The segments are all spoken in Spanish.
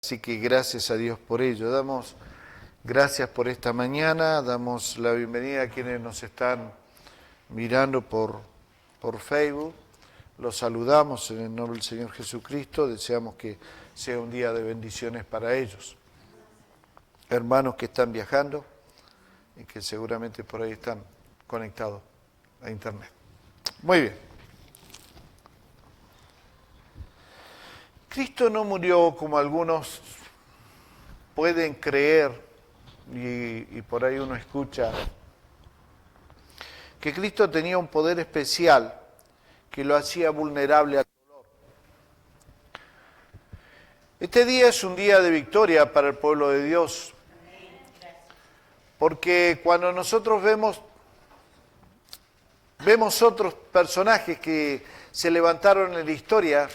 Así que gracias a Dios por ello. Damos gracias por esta mañana, damos la bienvenida a quienes nos están mirando por Facebook. Los saludamos en el nombre del Señor Jesucristo, deseamos que sea un día de bendiciones para ellos. Hermanos que están viajando y que seguramente por ahí están conectados a internet. Muy bien. Cristo no murió como algunos pueden creer, y por ahí uno escucha, que Cristo tenía un poder especial que lo hacía vulnerable al dolor. Este día es un día de victoria para el pueblo de Dios, porque cuando nosotros vemos otros personajes que se levantaron en la historia,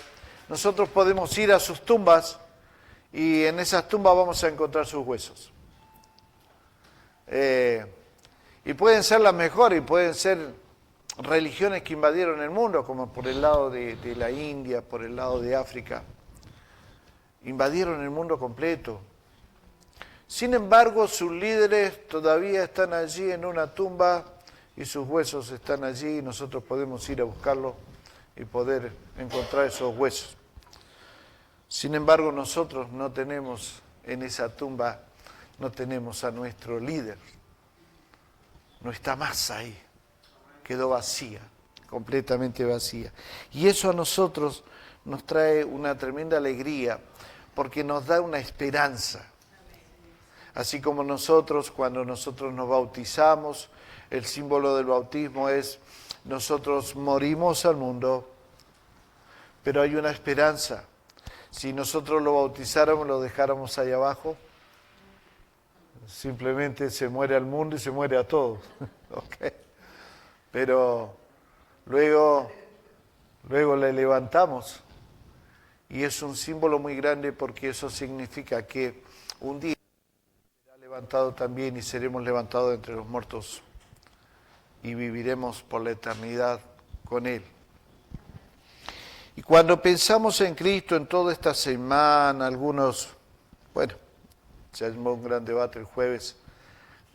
nosotros podemos ir a sus tumbas y en esas tumbas vamos a encontrar sus huesos. Y pueden ser las mejores, y pueden ser religiones que invadieron el mundo, como por el lado de la India, por el lado de África. Invadieron el mundo completo. Sin embargo, sus líderes todavía están allí en una tumba y sus huesos están allí y nosotros podemos ir a buscarlos y poder encontrar esos huesos. Sin embargo, nosotros no tenemos en esa tumba, no tenemos a nuestro líder. No está más ahí. Quedó vacía, completamente vacía. Y eso a nosotros nos trae una tremenda alegría, porque nos da una esperanza. Así como nosotros, cuando nosotros nos bautizamos, el símbolo del bautismo es, nosotros morimos al mundo, pero hay una esperanza. Si nosotros lo bautizáramos, lo dejáramos ahí abajo, simplemente se muere al mundo y se muere a todos. ¿Okay? Pero luego le levantamos y es un símbolo muy grande, porque eso significa que un día será levantado también y seremos levantados entre los muertos y viviremos por la eternidad con Él. Y cuando pensamos en Cristo en toda esta semana, algunos, se armó un gran debate el jueves,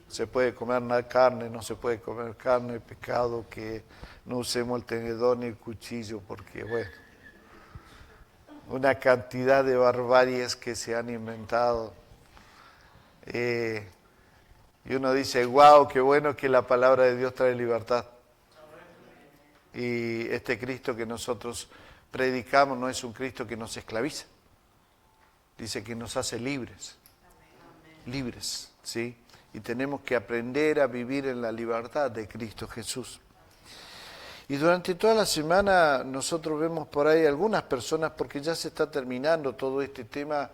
se puede comer carne, no se puede comer carne, pecado que no usemos el tenedor ni el cuchillo, porque una cantidad de barbaries que se han inventado. Y uno dice, wow, qué bueno que la palabra de Dios trae libertad. Y este Cristo que nosotros predicamos no es un Cristo que nos esclaviza. Dice que nos hace libres. Libres, ¿sí? Y tenemos que aprender a vivir en la libertad de Cristo Jesús. Y durante toda la semana nosotros vemos por ahí algunas personas, porque ya se está terminando todo este tema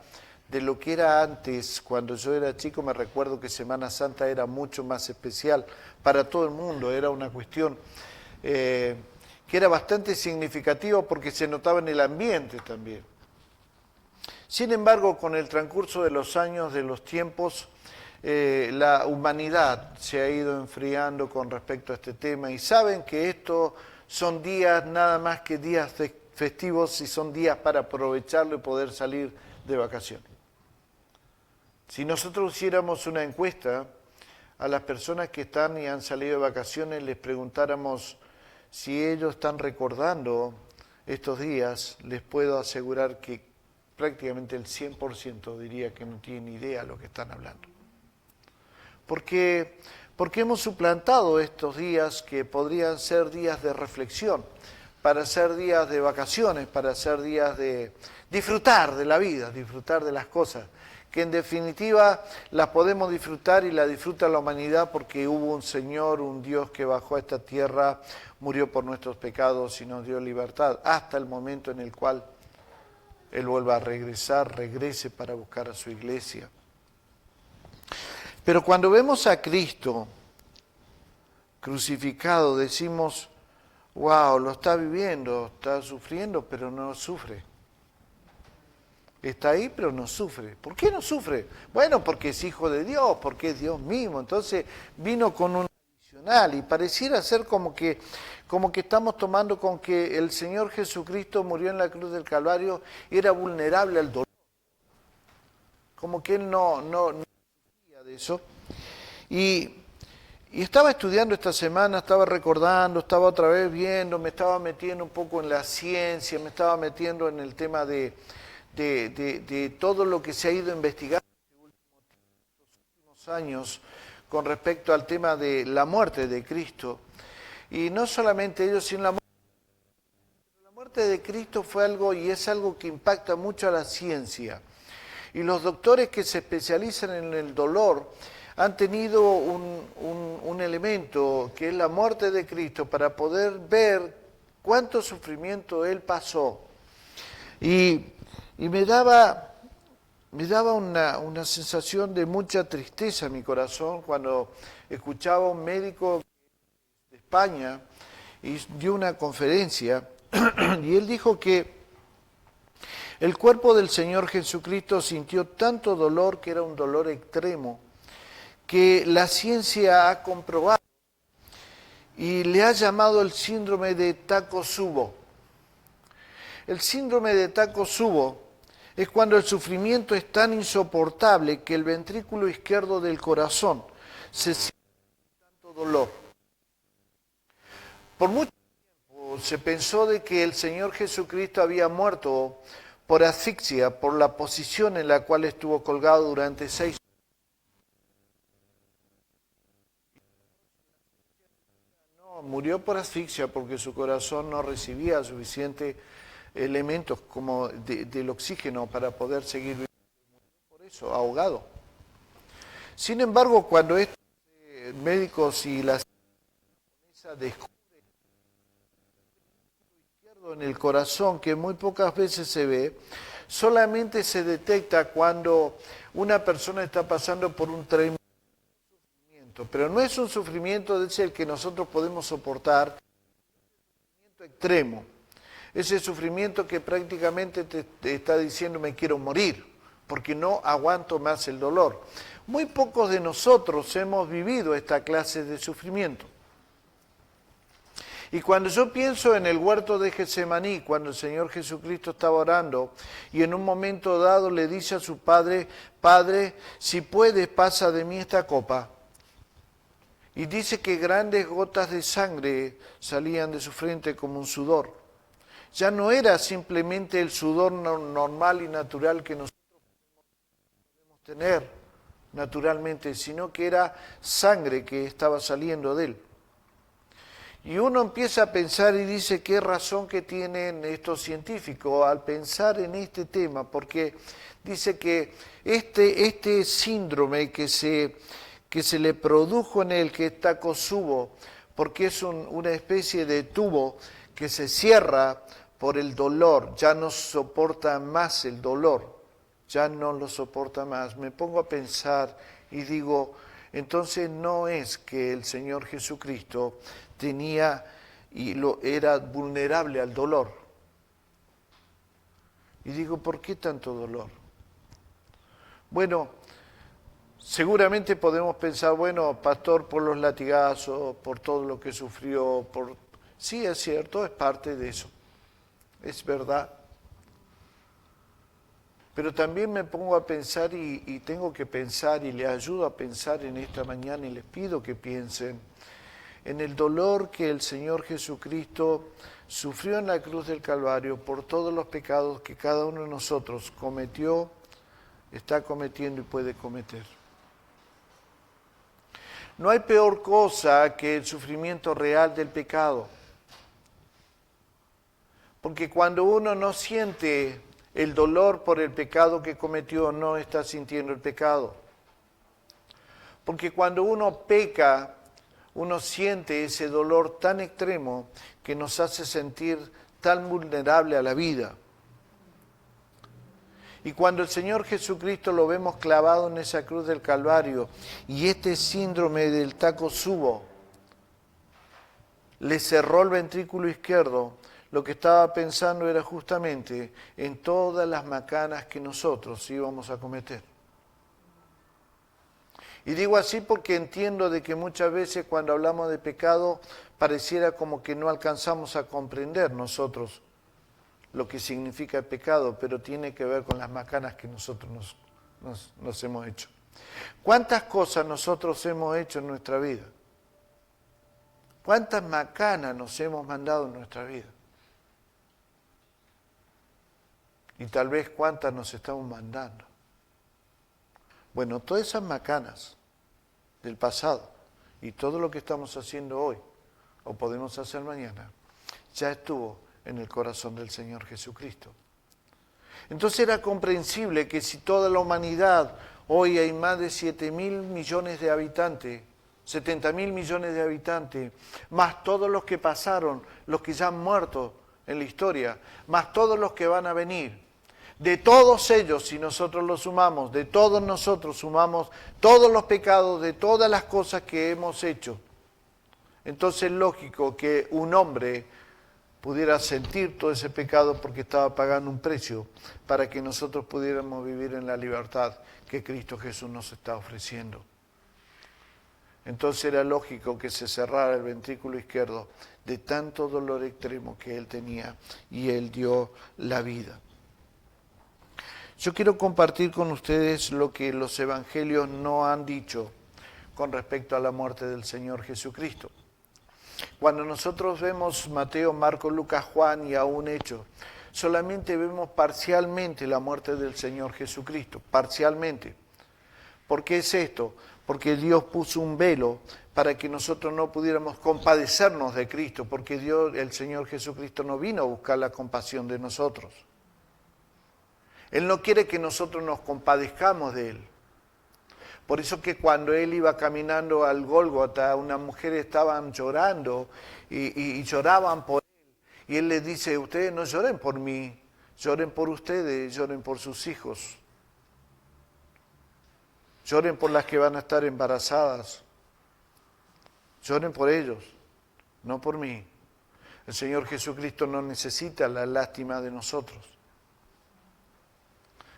de lo que era antes. Cuando yo era chico me recuerdo que Semana Santa era mucho más especial para todo el mundo, era una cuestión que era bastante significativa porque se notaba en el ambiente también. Sin embargo, con el transcurso de los años, de los tiempos, la humanidad se ha ido enfriando con respecto a este tema, y saben que estos son días nada más que días festivos y son días para aprovecharlo y poder salir de vacaciones. Si nosotros hiciéramos una encuesta a las personas que están y han salido de vacaciones, les preguntáramos si ellos están recordando estos días, les puedo asegurar que prácticamente el 100% diría que no tienen idea de lo que están hablando. Porque hemos suplantado estos días que podrían ser días de reflexión, para ser días de vacaciones, para ser días de disfrutar de la vida, disfrutar de las cosas, que en definitiva las podemos disfrutar y la disfruta la humanidad porque hubo un Señor, un Dios que bajó a esta tierra, murió por nuestros pecados y nos dio libertad, hasta el momento en el cual Él vuelva a regresar, regrese para buscar a su iglesia. Pero cuando vemos a Cristo crucificado, decimos, wow, lo está viviendo, está sufriendo, pero no sufre. Está ahí, pero no sufre. ¿Por qué no sufre? Bueno, porque es hijo de Dios, porque es Dios mismo. Entonces vino con un adicional y pareciera ser como que estamos tomando con que el Señor Jesucristo murió en la cruz del Calvario y era vulnerable al dolor. como que él no sabía de eso. Y estaba estudiando esta semana, estaba recordando, estaba otra vez viendo, me estaba metiendo un poco en la ciencia, me estaba metiendo en el tema de todo lo que se ha ido investigando en los últimos años con respecto al tema de la muerte de Cristo. Y no solamente ellos, sino la muerte de Cristo fue algo y es algo que impacta mucho a la ciencia. Y los doctores que se especializan en el dolor han tenido un elemento que es la muerte de Cristo para poder ver cuánto sufrimiento Él pasó. Y me daba una sensación de mucha tristeza en mi corazón cuando escuchaba a un médico de España y dio una conferencia y él dijo que el cuerpo del Señor Jesucristo sintió tanto dolor que era un dolor extremo, que la ciencia ha comprobado y le ha llamado el síndrome de Takotsubo. El síndrome de Takotsubo es cuando el sufrimiento es tan insoportable que el ventrículo izquierdo del corazón se siente tanto dolor. Por mucho tiempo se pensó de que el Señor Jesucristo había muerto por asfixia, por la posición en la cual estuvo colgado durante 6 horas. Murió por asfixia porque su corazón no recibía suficientes elementos como del oxígeno para poder seguir viviendo. Por eso, ahogado. Sin embargo, cuando estos médicos y la ciencia descubren en el corazón, que muy pocas veces se ve, solamente se detecta cuando una persona está pasando por un tremendo sufrimiento, pero no es un sufrimiento de ese el que nosotros podemos soportar, es un sufrimiento extremo, ese sufrimiento que prácticamente te está diciendo me quiero morir, porque no aguanto más el dolor. Muy pocos de nosotros hemos vivido esta clase de sufrimiento. Y cuando yo pienso en el huerto de Getsemaní, cuando el Señor Jesucristo estaba orando y en un momento dado le dice a su Padre, Padre, si puedes, pasa de mí esta copa. Y dice que grandes gotas de sangre salían de su frente como un sudor. Ya no era simplemente el sudor normal y natural que nosotros podemos tener naturalmente, sino que era sangre que estaba saliendo de él. Y uno empieza a pensar y dice qué razón que tienen estos científicos al pensar en este tema, porque dice que este síndrome que se le produjo en él, que es Takotsubo, porque es una especie de tubo que se cierra por el dolor, ya no soporta más el dolor, ya no lo soporta más. Me pongo a pensar y digo, entonces no es que el Señor Jesucristo tenía era vulnerable al dolor. Y digo, ¿por qué tanto dolor? Bueno, seguramente podemos pensar, bueno, pastor, por los latigazos, por todo lo que sufrió, sí, es cierto, es parte de eso, es verdad. Pero también me pongo a pensar y tengo que pensar y les ayudo a pensar en esta mañana y les pido que piensen en el dolor que el Señor Jesucristo sufrió en la cruz del Calvario por todos los pecados que cada uno de nosotros cometió, está cometiendo y puede cometer. No hay peor cosa que el sufrimiento real del pecado, porque cuando uno no siente el dolor por el pecado que cometió, no está sintiendo el pecado. Porque cuando uno peca, uno siente ese dolor tan extremo que nos hace sentir tan vulnerable a la vida. Y cuando el Señor Jesucristo lo vemos clavado en esa cruz del Calvario y este síndrome del Takotsubo le cerró el ventrículo izquierdo, lo que estaba pensando era justamente en todas las macanas que nosotros íbamos a cometer. Y digo así porque entiendo de que muchas veces cuando hablamos de pecado pareciera como que no alcanzamos a comprender nosotros lo que significa el pecado, pero tiene que ver con las macanas que nosotros nos hemos hecho? ¿Cuántas cosas nosotros hemos hecho en nuestra vida? ¿Cuántas macanas nos hemos mandado en nuestra vida? Y tal vez cuántas nos estamos mandando. Bueno, todas esas macanas del pasado y todo lo que estamos haciendo hoy, o podemos hacer mañana, ya estuvo en el corazón del Señor Jesucristo. Entonces era comprensible que si toda la humanidad, hoy hay más de 7.000 millones de habitantes, 70.000 millones de habitantes, más todos los que pasaron, los que ya han muerto en la historia, más todos los que van a venir, de todos ellos, si nosotros los sumamos, de todos nosotros sumamos todos los pecados, de todas las cosas que hemos hecho, entonces es lógico que un hombre pudiera sentir todo ese pecado porque estaba pagando un precio para que nosotros pudiéramos vivir en la libertad que Cristo Jesús nos está ofreciendo. Entonces era lógico que se cerrara el ventrículo izquierdo de tanto dolor extremo que él tenía y él dio la vida. Yo quiero compartir con ustedes lo que los evangelios no han dicho con respecto a la muerte del Señor Jesucristo. Cuando nosotros vemos Mateo, Marcos, Lucas, Juan y aún Hechos, solamente vemos parcialmente la muerte del Señor Jesucristo, parcialmente. ¿Por qué es esto? Porque Dios puso un velo para que nosotros no pudiéramos compadecernos de Cristo, porque Dios, el Señor Jesucristo no vino a buscar la compasión de nosotros. Él no quiere que nosotros nos compadezcamos de Él. Por eso que cuando Él iba caminando al Gólgota, unas mujeres estaban llorando y lloraban por Él. Y Él les dice, ustedes no lloren por mí, lloren por ustedes, lloren por sus hijos. Lloren por las que van a estar embarazadas. Lloren por ellos, no por mí. El Señor Jesucristo no necesita la lástima de nosotros.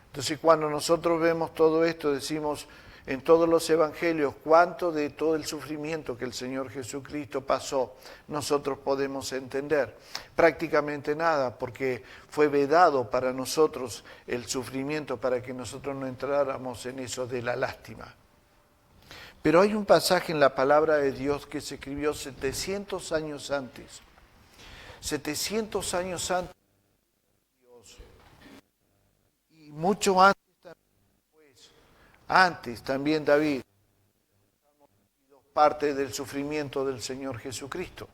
Entonces cuando nosotros vemos todo esto, decimos en todos los evangelios cuánto de todo el sufrimiento que el Señor Jesucristo pasó nosotros podemos entender. Prácticamente nada, porque fue vedado para nosotros el sufrimiento para que nosotros no entráramos en eso de la lástima. Pero hay un pasaje en la palabra de Dios que se escribió 700 años antes. 700 años antes de Dios. Y mucho antes también David, parte del sufrimiento del Señor Jesucristo.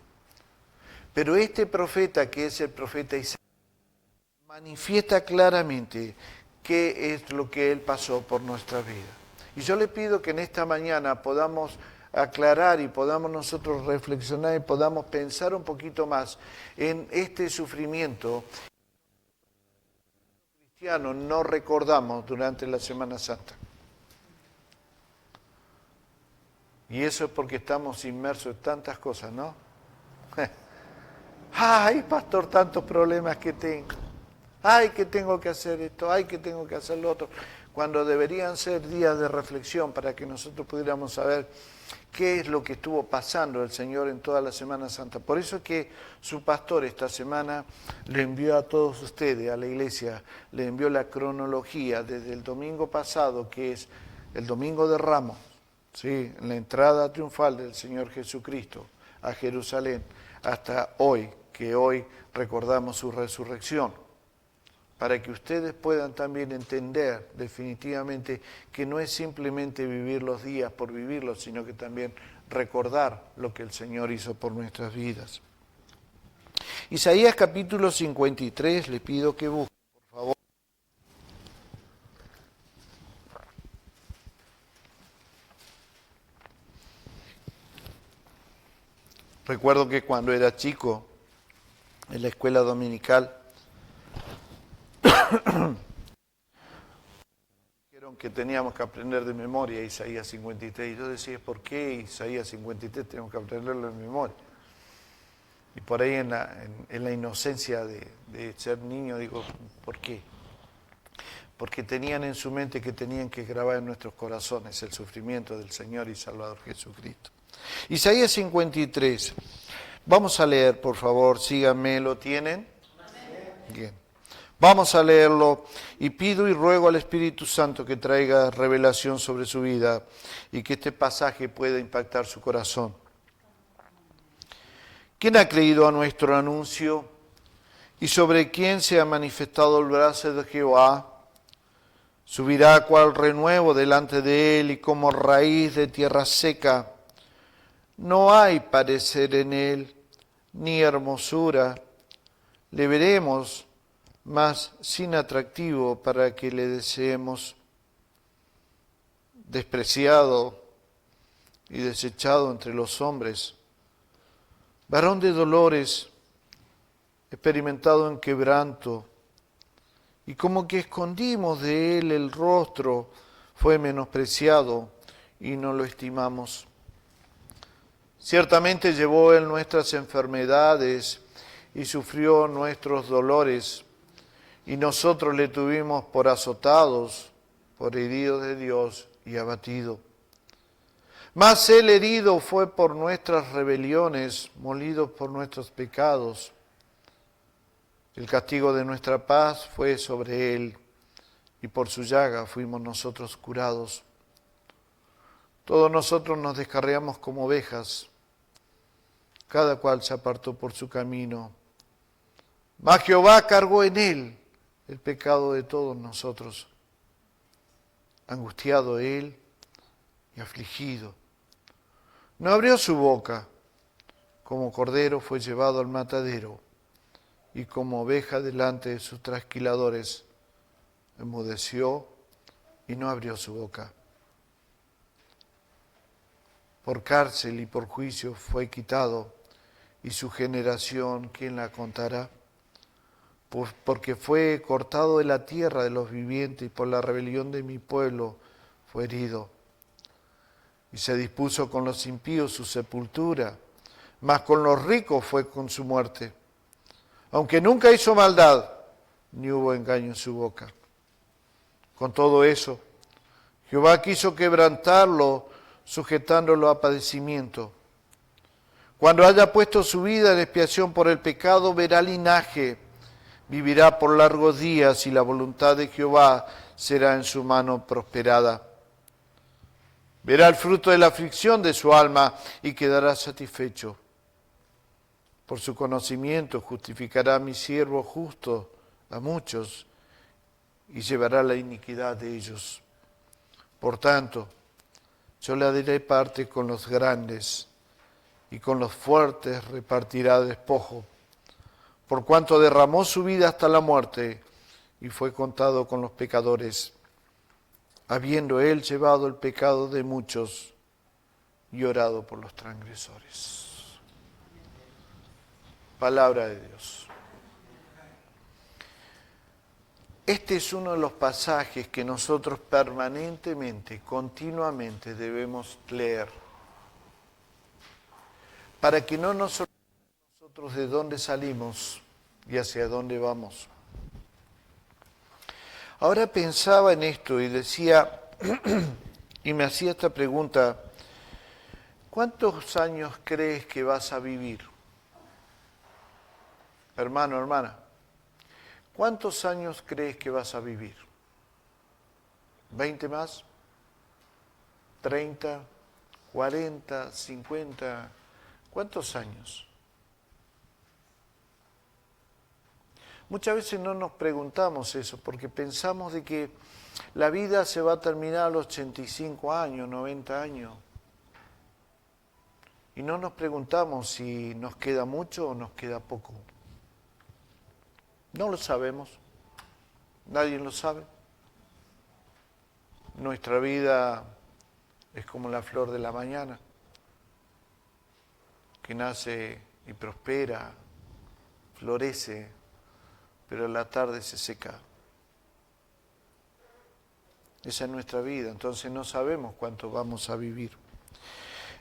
Pero este profeta, que es el profeta Isaías, manifiesta claramente qué es lo que él pasó por nuestra vida. Y yo le pido que en esta mañana podamos aclarar y podamos nosotros reflexionar y podamos pensar un poquito más en este sufrimiento que los cristianos no recordamos durante la Semana Santa. Y eso es porque estamos inmersos en tantas cosas, ¿no? Ay, pastor, tantos problemas que tengo. Ay, que tengo que hacer esto, ay, que tengo que hacer lo otro. Cuando deberían ser días de reflexión para que nosotros pudiéramos saber qué es lo que estuvo pasando el Señor en toda la Semana Santa. Por eso es que su pastor esta semana le envió a todos ustedes, a la iglesia, le envió la cronología desde el domingo pasado, que es el Domingo de Ramos, ¿sí? La entrada triunfal del Señor Jesucristo a Jerusalén, hasta hoy, que hoy recordamos su resurrección, para que ustedes puedan también entender definitivamente que no es simplemente vivir los días por vivirlos, sino que también recordar lo que el Señor hizo por nuestras vidas. Isaías capítulo 53, les pido que busquen, por favor. Recuerdo que cuando era chico, en la escuela dominical, dijeron que teníamos que aprender de memoria Isaías 53. Y yo decía, ¿por qué Isaías 53 tenemos que aprenderlo de memoria? Y por ahí en la inocencia de ser niño digo, ¿por qué? Porque tenían en su mente que tenían que grabar en nuestros corazones el sufrimiento del Señor y Salvador Jesucristo. Isaías 53. Vamos a leer, por favor, síganme, ¿lo tienen? Bien. Vamos a leerlo y pido y ruego al Espíritu Santo que traiga revelación sobre su vida y que este pasaje pueda impactar su corazón. ¿Quién ha creído a nuestro anuncio y sobre quién se ha manifestado el brazo de Jehová? Subirá cual renuevo delante de él y como raíz de tierra seca. No hay parecer en él, ni hermosura. Le veremos, mas sin atractivo para que le deseemos. Despreciado y desechado entre los hombres, varón de dolores, experimentado en quebranto, y como que escondimos de él el rostro, fue menospreciado y no lo estimamos. Ciertamente llevó él nuestras enfermedades y sufrió nuestros dolores, y nosotros le tuvimos por azotados, por herido de Dios y abatido. Mas él herido fue por nuestras rebeliones, molido por nuestros pecados. El castigo de nuestra paz fue sobre él, y por su llaga fuimos nosotros curados. Todos nosotros nos descarriamos como ovejas, cada cual se apartó por su camino. Mas Jehová cargó en él el pecado de todos nosotros. Angustiado él y afligido, no abrió su boca. Como cordero fue llevado al matadero, y como oveja delante de sus trasquiladores, enmudeció y no abrió su boca. Por cárcel y por juicio fue quitado, y su generación, ¿quién la contará? Porque fue cortado de la tierra de los vivientes, y por la rebelión de mi pueblo fue herido. Y se dispuso con los impíos su sepultura, mas con los ricos fue con su muerte. Aunque nunca hizo maldad, ni hubo engaño en su boca. Con todo eso, Jehová quiso quebrantarlo, sujetándolo a padecimiento. Cuando haya puesto su vida en expiación por el pecado, verá linaje, vivirá por largos días, y la voluntad de Jehová será en su mano prosperada. Verá el fruto de la aflicción de su alma y quedará satisfecho. Por su conocimiento justificará a mi siervo justo a muchos y llevará la iniquidad de ellos. Por tanto, yo le daré parte con los grandes y con los fuertes repartirá despojo, por cuanto derramó su vida hasta la muerte y fue contado con los pecadores, habiendo él llevado el pecado de muchos y orado por los transgresores. Palabra de Dios. Este es uno de los pasajes que nosotros permanentemente, continuamente debemos leer, para que no nos olvidemos nosotros de dónde salimos y hacia dónde vamos. Ahora pensaba en esto y decía, y me hacía esta pregunta, ¿cuántos años crees que vas a vivir? Hermano, hermana, ¿cuántos años crees que vas a vivir? ¿20 más? ¿30? ¿40? ¿50? ¿Cuántos años? Muchas veces no nos preguntamos eso porque pensamos de que la vida se va a terminar a los 85 años, 90 años. Y no nos preguntamos si nos queda mucho o nos queda poco. No lo sabemos, nadie lo sabe. Nuestra vida es como la flor de la mañana, que nace y prospera, florece, pero a la tarde se seca. Esa es nuestra vida, entonces no sabemos cuánto vamos a vivir.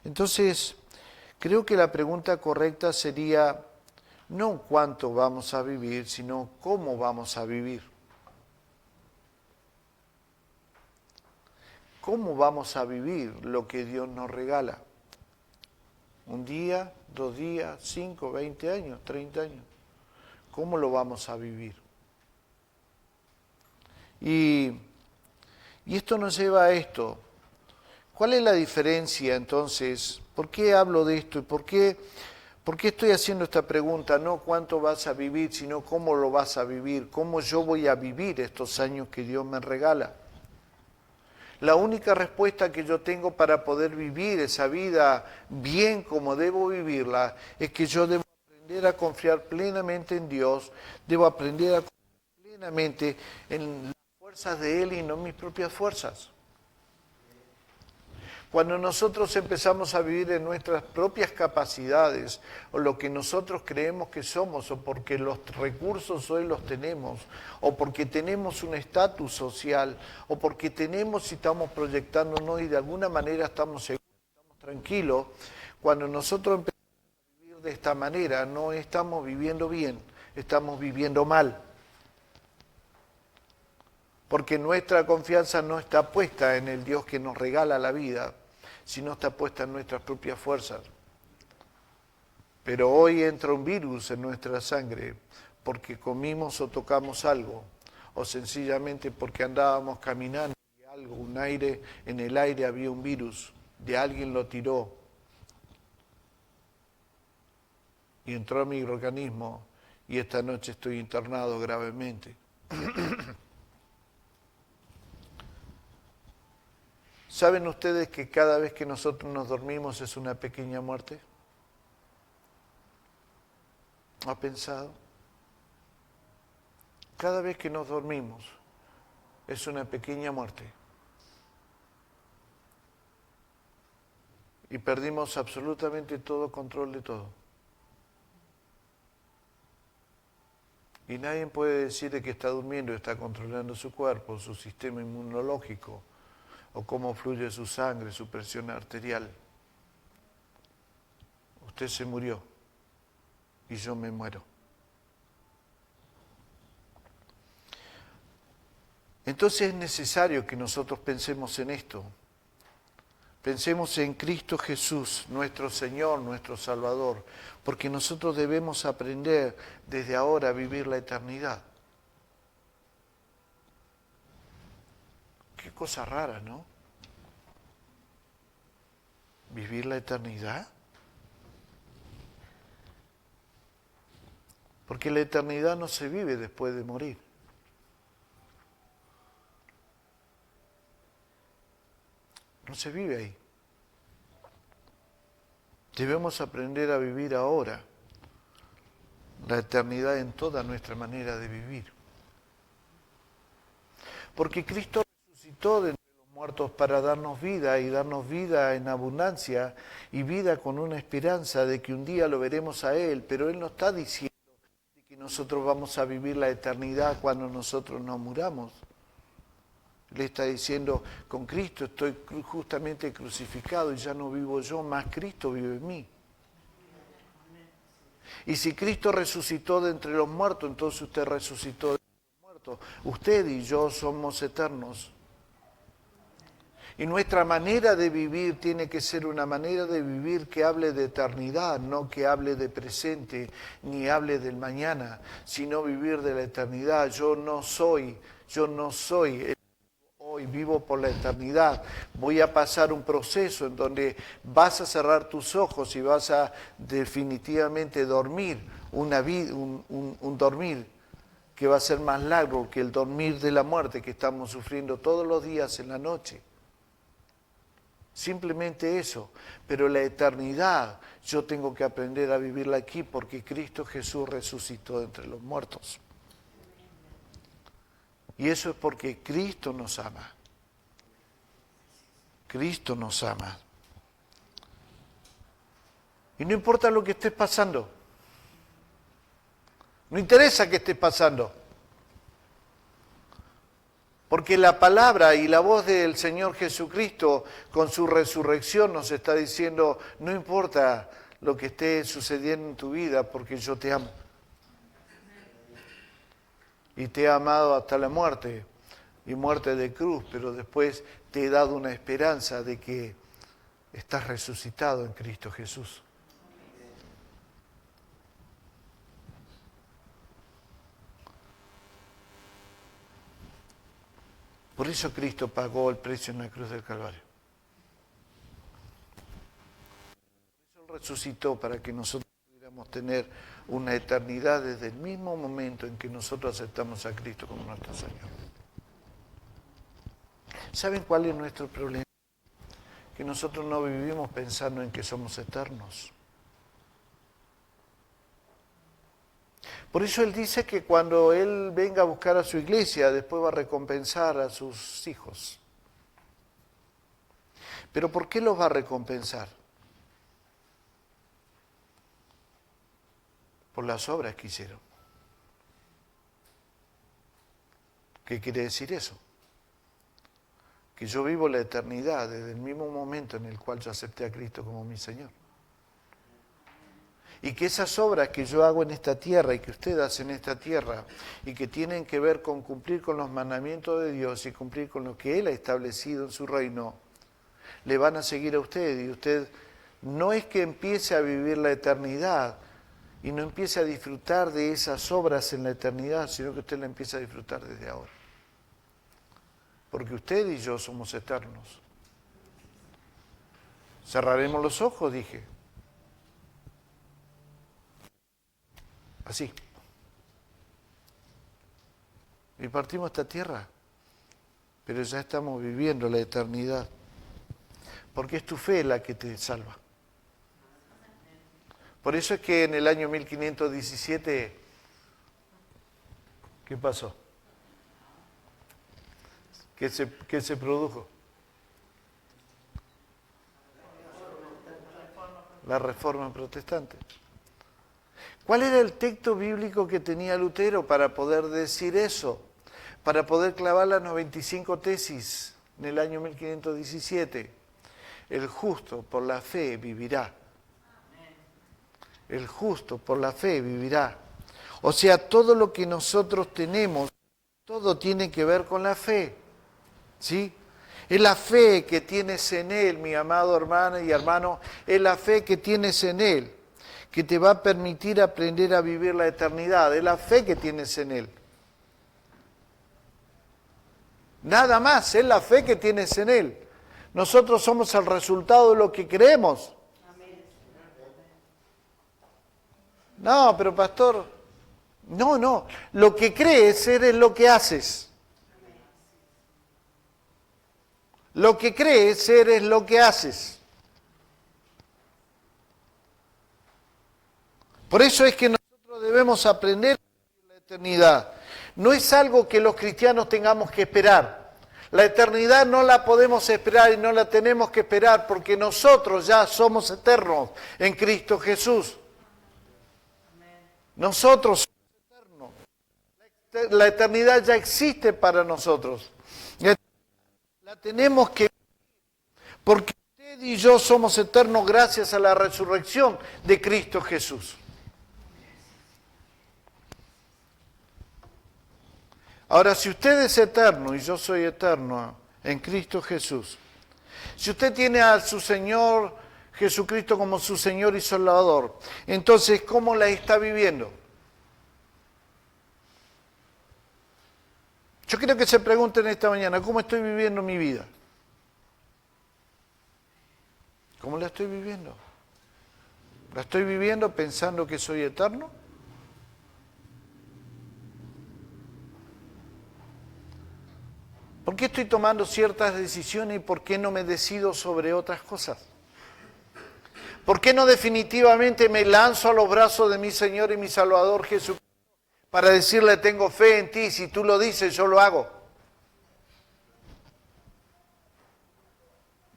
Entonces, creo que la pregunta correcta sería no cuánto vamos a vivir, sino cómo vamos a vivir. ¿Cómo vamos a vivir lo que Dios nos regala? ¿Un día, 2 días, 5, 20 años, 30 años? ¿Cómo lo vamos a vivir? Y esto nos lleva a esto. ¿Cuál es la diferencia entonces? ¿Por qué hablo de esto? ¿Y por qué estoy haciendo esta pregunta? No cuánto vas a vivir, sino cómo lo vas a vivir, cómo yo voy a vivir estos años que Dios me regala. La única respuesta que yo tengo para poder vivir esa vida bien como debo vivirla es que yo debo aprender a confiar plenamente en Dios, debo aprender a confiar plenamente en las fuerzas de Él y no en mis propias fuerzas. Cuando nosotros empezamos a vivir en nuestras propias capacidades, o lo que nosotros creemos que somos, o porque los recursos hoy los tenemos, o porque tenemos un estatus social, o porque tenemos y estamos proyectándonos y de alguna manera estamos seguros, estamos tranquilos, cuando nosotros empezamos a vivir de esta manera, no estamos viviendo bien, estamos viviendo mal. Porque nuestra confianza no está puesta en el Dios que nos regala la vida, sino está puesta en nuestras propias fuerzas. Pero hoy entra un virus en nuestra sangre porque comimos o tocamos algo, o sencillamente porque andábamos caminando y algo, un aire, en el aire había un virus, de alguien lo tiró y entró a mi organismo y esta noche estoy internado gravemente. ¿Saben ustedes que cada vez que nosotros nos dormimos es una pequeña muerte? ¿Ha pensado? Cada vez que nos dormimos es una pequeña muerte. Y perdimos absolutamente todo control de todo. Y nadie puede decir de que está durmiendo y está controlando su cuerpo, su sistema inmunológico, o cómo fluye su sangre, su presión arterial. Usted se murió y yo me muero. Entonces es necesario que nosotros pensemos en esto. Pensemos en Cristo Jesús, nuestro Señor, nuestro Salvador, porque nosotros debemos aprender desde ahora a vivir la eternidad. Qué cosa rara, ¿no? ¿Vivir la eternidad? Porque la eternidad no se vive después de morir. No se vive ahí. Debemos aprender a vivir ahora la eternidad en toda nuestra manera de vivir. Porque Cristo resucitó de entre los muertos para darnos vida y darnos vida en abundancia y vida con una esperanza de que un día lo veremos a Él, pero Él no está diciendo que nosotros vamos a vivir la eternidad cuando nosotros nos muramos. Le está diciendo, con Cristo estoy justamente crucificado y ya no vivo yo, más Cristo vive en mí. Y si Cristo resucitó de entre los muertos, entonces usted resucitó de entre los muertos. Usted y yo somos eternos. Y nuestra manera de vivir tiene que ser una manera de vivir que hable de eternidad, no que hable de presente, ni hable del mañana, sino vivir de la eternidad. Yo no soy hoy, vivo por la eternidad. Voy a pasar un proceso en donde vas a cerrar tus ojos y vas a definitivamente dormir, un dormir que va a ser más largo que el dormir de la muerte que estamos sufriendo todos los días en la noche. Simplemente eso, pero la eternidad yo tengo que aprender a vivirla aquí porque Cristo Jesús resucitó de entre los muertos. Y eso es porque Cristo nos ama. Cristo nos ama. Y no importa lo que estés pasando. No interesa que estés pasando. Porque la palabra y la voz del Señor Jesucristo con su resurrección nos está diciendo, no importa lo que esté sucediendo en tu vida porque yo te amo. Y te he amado hasta la muerte, y muerte de cruz, pero después te he dado una esperanza de que estás resucitado en Cristo Jesús. Por eso Cristo pagó el precio en la cruz del Calvario. Por eso Él resucitó para que nosotros pudiéramos tener una eternidad desde el mismo momento en que nosotros aceptamos a Cristo como nuestro Señor. ¿Saben cuál es nuestro problema? Que nosotros no vivimos pensando en que somos eternos. Por eso Él dice que cuando Él venga a buscar a su iglesia, después va a recompensar a sus hijos. ¿Pero por qué los va a recompensar? Por las obras que hicieron. ¿Qué quiere decir eso? Que yo vivo la eternidad desde el mismo momento en el cual yo acepté a Cristo como mi Señor. Y que esas obras que yo hago en esta tierra y que usted hace en esta tierra y que tienen que ver con cumplir con los mandamientos de Dios y cumplir con lo que Él ha establecido en su reino, le van a seguir a usted. Y usted no es que empiece a vivir la eternidad y no empiece a disfrutar de esas obras en la eternidad, sino que usted la empieza a disfrutar desde ahora. Porque usted y yo somos eternos. Cerraremos los ojos, dije. Así. Y partimos a esta tierra, pero ya estamos viviendo la eternidad. Porque es tu fe la que te salva. Por eso es que en el año 1517, ¿qué pasó? ¿Qué se produjo? La Reforma Protestante. ¿Cuál era el texto bíblico que tenía Lutero para poder decir eso? Para poder clavar las 95 tesis en el año 1517. El justo por la fe vivirá. El justo por la fe vivirá. O sea, todo lo que nosotros tenemos, todo tiene que ver con la fe. ¿Sí? Es la fe que tienes en Él, mi amado hermano y hermano, es la fe que tienes en Él, que te va a permitir aprender a vivir la eternidad, es la fe que tienes en Él. Nada más, es la fe que tienes en Él. Nosotros somos el resultado de lo que creemos. No, pero pastor, no, lo que crees eres lo que haces. Lo que crees eres lo que haces. Por eso es que nosotros debemos aprender a vivir la eternidad. No es algo que los cristianos tengamos que esperar. La eternidad no la podemos esperar y no la tenemos que esperar porque nosotros ya somos eternos en Cristo Jesús. Nosotros somos eternos. La eternidad ya existe para nosotros. La tenemos que vivir porque usted y yo somos eternos gracias a la resurrección de Cristo Jesús. Ahora, si usted es eterno y yo soy eterno en Cristo Jesús, si usted tiene a su Señor Jesucristo como su Señor y Salvador, entonces, ¿cómo la está viviendo? Yo quiero que se pregunten esta mañana, ¿cómo estoy viviendo mi vida? ¿Cómo la estoy viviendo? ¿La estoy viviendo pensando que soy eterno? ¿Por qué estoy tomando ciertas decisiones y por qué no me decido sobre otras cosas? ¿Por qué no definitivamente me lanzo a los brazos de mi Señor y mi Salvador Jesucristo para decirle tengo fe en ti, si tú lo dices yo lo hago?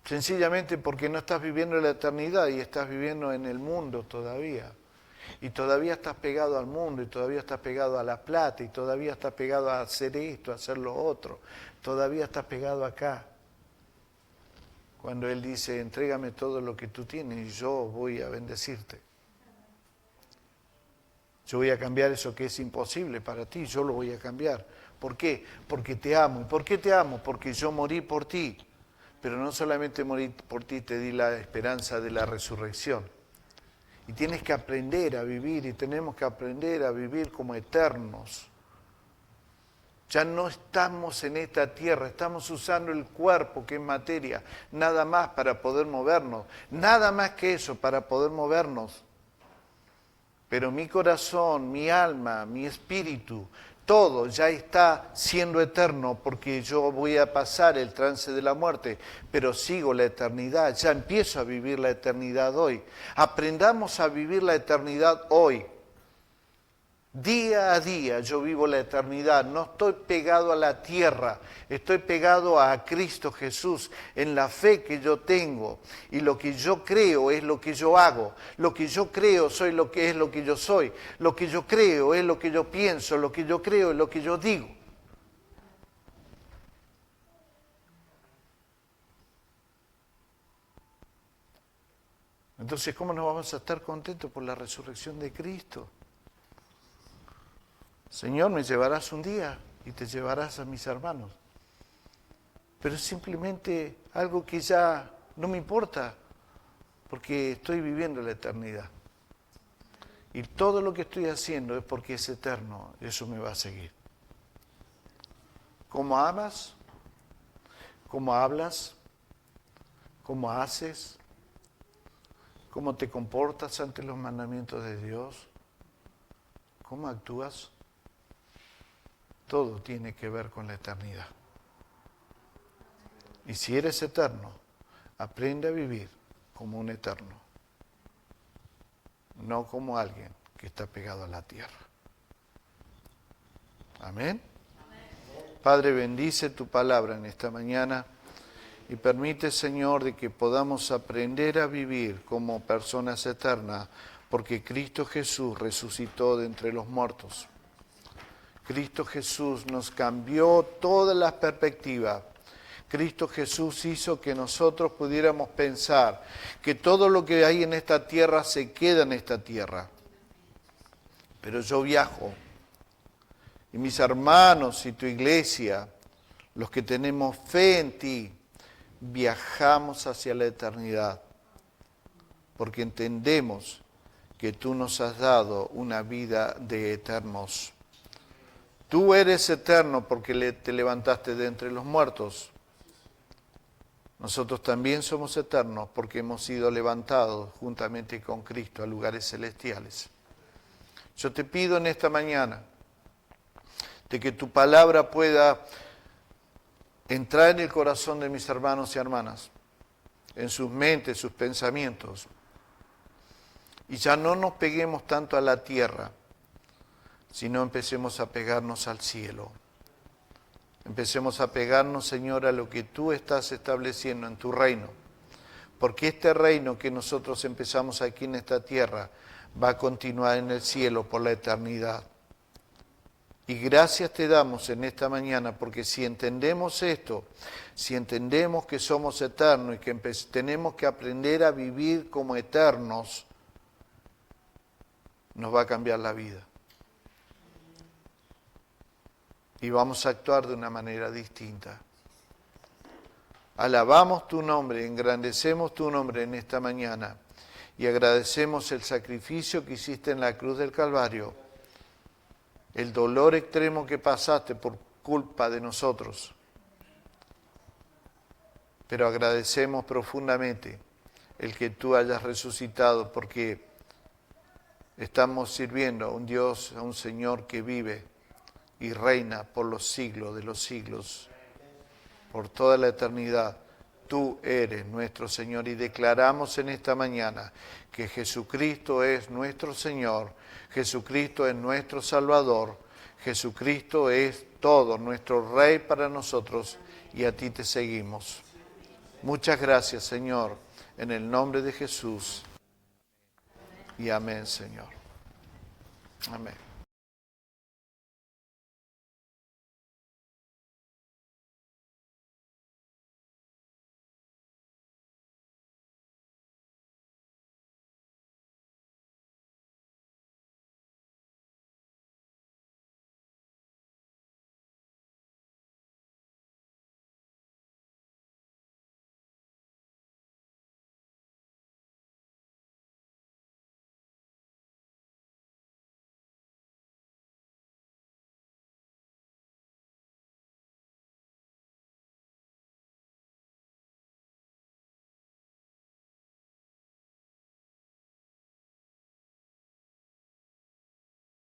Sencillamente porque no estás viviendo la eternidad y estás viviendo en el mundo todavía. Y todavía estás pegado al mundo, y todavía estás pegado a la plata, y todavía estás pegado a hacer esto, a hacer lo otro. Todavía estás pegado acá. Cuando Él dice, entrégame todo lo que tú tienes y yo voy a bendecirte. Yo voy a cambiar eso que es imposible para ti, yo lo voy a cambiar. ¿Por qué? Porque te amo. ¿Y por qué te amo? Porque yo morí por ti. Pero no solamente morí por ti, te di la esperanza de la resurrección. Y tienes que aprender a vivir y tenemos que aprender a vivir como eternos. Ya no estamos en esta tierra, estamos usando el cuerpo que es materia, nada más para poder movernos, nada más que eso para poder movernos. Pero mi corazón, mi alma, mi espíritu, todo ya está siendo eterno porque yo voy a pasar el trance de la muerte, pero sigo la eternidad, ya empiezo a vivir la eternidad hoy. Aprendamos a vivir la eternidad hoy. Día a día yo vivo la eternidad, no estoy pegado a la tierra, estoy pegado a Cristo Jesús en la fe que yo tengo y lo que yo creo es lo que yo hago, lo que yo creo soy lo que es lo que yo soy, lo que yo creo es lo que yo pienso, lo que yo creo es lo que yo digo. Entonces, ¿cómo no vamos a estar contentos por la resurrección de Cristo? Señor, me llevarás un día y te llevarás a mis hermanos. Pero es simplemente algo que ya no me importa, porque estoy viviendo la eternidad. Y todo lo que estoy haciendo es porque es eterno, eso me va a seguir. ¿Cómo amas? ¿Cómo hablas? ¿Cómo haces? ¿Cómo te comportas ante los mandamientos de Dios? ¿Cómo actúas? Todo tiene que ver con la eternidad. Y si eres eterno, aprende a vivir como un eterno, no como alguien que está pegado a la tierra. Amén. Padre, bendice tu palabra en esta mañana y permite, Señor, de que podamos aprender a vivir como personas eternas, porque Cristo Jesús resucitó de entre los muertos. Cristo Jesús nos cambió todas las perspectivas. Cristo Jesús hizo que nosotros pudiéramos pensar que todo lo que hay en esta tierra se queda en esta tierra. Pero yo viajo, y mis hermanos y tu iglesia, los que tenemos fe en ti, viajamos hacia la eternidad, porque entendemos que tú nos has dado una vida de eternos. Tú eres eterno porque te levantaste de entre los muertos. Nosotros también somos eternos porque hemos sido levantados juntamente con Cristo a lugares celestiales. Yo te pido en esta mañana de que tu palabra pueda entrar en el corazón de mis hermanos y hermanas, en sus mentes, sus pensamientos, y ya no nos peguemos tanto a la tierra, sino empecemos a pegarnos al cielo. Empecemos a pegarnos, Señor, a lo que tú estás estableciendo en tu reino. Porque este reino que nosotros empezamos aquí en esta tierra va a continuar en el cielo por la eternidad. Y gracias te damos en esta mañana, porque si entendemos esto, si entendemos que somos eternos y que tenemos que aprender a vivir como eternos, nos va a cambiar la vida. Y vamos a actuar de una manera distinta. Alabamos tu nombre, engrandecemos tu nombre en esta mañana y agradecemos el sacrificio que hiciste en la cruz del Calvario, el dolor extremo que pasaste por culpa de nosotros. Pero agradecemos profundamente el que tú hayas resucitado, porque estamos sirviendo a un Dios, a un Señor que vive y reina por los siglos de los siglos, por toda la eternidad. Tú eres nuestro Señor y declaramos en esta mañana que Jesucristo es nuestro Señor, Jesucristo es nuestro Salvador, Jesucristo es todo, nuestro Rey para nosotros, y a ti te seguimos. Muchas gracias, Señor, en el nombre de Jesús. Y amén, Señor. Amén.